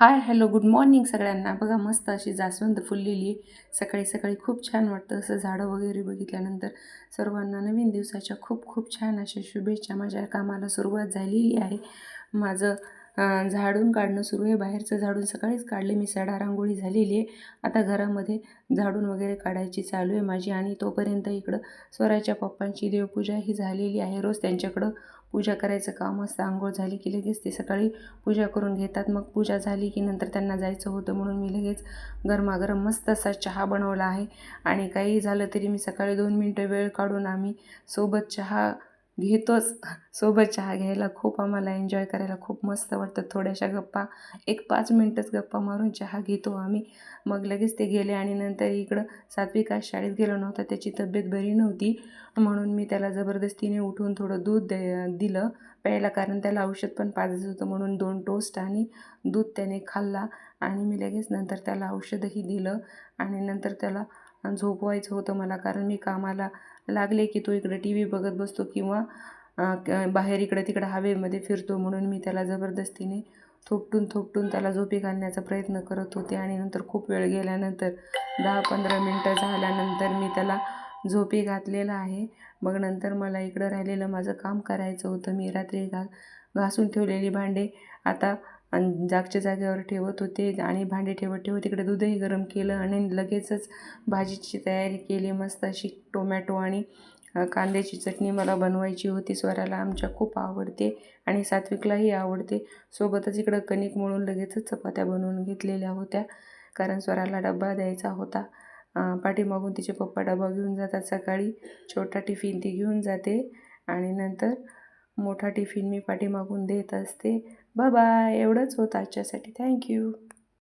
Hi hello good morning सगळ्यांना. बघा मस्त अशी जास्वंद फुललेली आहे. सकाळी सकाळी खूप छान वाटतं असं झाडं वगैरे बघितल्यानंतर. सर्वांना नवीन दिवसाच्या खूप खूप छान अशा शुभेच्छा. माझ्या कामाला सुरुवात झालेली आहे. माझं झाडून काढणं सुरू आहे. बाहेरचं झाडून सकाळीच काढले मी. सडा रांगोळी झालेली आहे. आता घरामध्ये झाडून वगैरे काढायची चालू आहे माझी. आणि तोपर्यंत इकडं स्वराच्या पप्पांची देवपूजा ही झालेली आहे. रोज त्यांच्याकडं पूजा करायचं काम असतं. अंघोळ झाली की लगेच ते सकाळी पूजा करून घेतात. मग पूजा झाली की नंतर त्यांना जायचं होतं म्हणून मी लगेच गरमागरम मस्त असा चहा बनवला आहे. आणि काही झालं तरी मी सकाळी 2 मिनटं वेळ काढून आम्ही सोबत चहा घेतोच. सोबत चहा घ्यायला खूप आम्हाला एन्जॉय करायला खूप मस्त वाटतं. थोड्याशा गप्पा, एक 5 मिनटंच गप्पा मारून चहा घेतो आम्ही. मग लगेच ते गेले. आणि नंतर इकडं सात्विक आज शाळेत गेलो नव्हता. त्याची तब्येत बरी नव्हती म्हणून मी त्याला जबरदस्तीने उठवून थोडं दूध दिलं प्यायला, कारण त्याला औषध पण पाजायचं होतं म्हणून 2 टोस्ट आणि दूध त्याने खाल्ला. आणि मी लगेच नंतर त्याला औषधही दिलं. आणि नंतर त्याला झोपवायचं होतं मला, कारण मी कामाला लागले की तो इकडे टी व्ही बघत बसतो किंवा बाहेर इकडं तिकडं हवेमध्ये फिरतो. म्हणून मी त्याला जबरदस्तीने थोपटून थोपटून त्याला झोपी घालण्याचा प्रयत्न करत होते. आणि नंतर खूप वेळ गेल्यानंतर 10-15 मिनटं झाल्यानंतर मी त्याला झोपी घातलेलं आहे. मग नंतर मला इकडं राहिलेलं माझं काम करायचं होतं. मी रात्री घासून ठेवलेली भांडे आता जागच्या जागेवर ठेवत होते. आणि भांडे ठेवत ठेवत इकडे दूधही गरम केलं आणि लगेचच भाजीची तयारी केली. मस्त अशी टोमॅटो आणि कांद्याची चटणी मला बनवायची होती. स्वराला आमच्या खूप आवडते आणि सात्विकलाही आवडते. सोबतच इकडं कणिक मळून लगेचच चपात्या बनवून घेतलेल्या होत्या, कारण स्वराला डब्बा द्यायचा होता. पाठीमागून तिचे पप्पा डबा घेऊन जातात सकाळी. छोटा टिफिन ती घेऊन जाते आणि नंतर मोठा टिफिन मी पाठीमागून देत असते. बाय एवढंच होतं आजच्यासाठी. थँक्यू.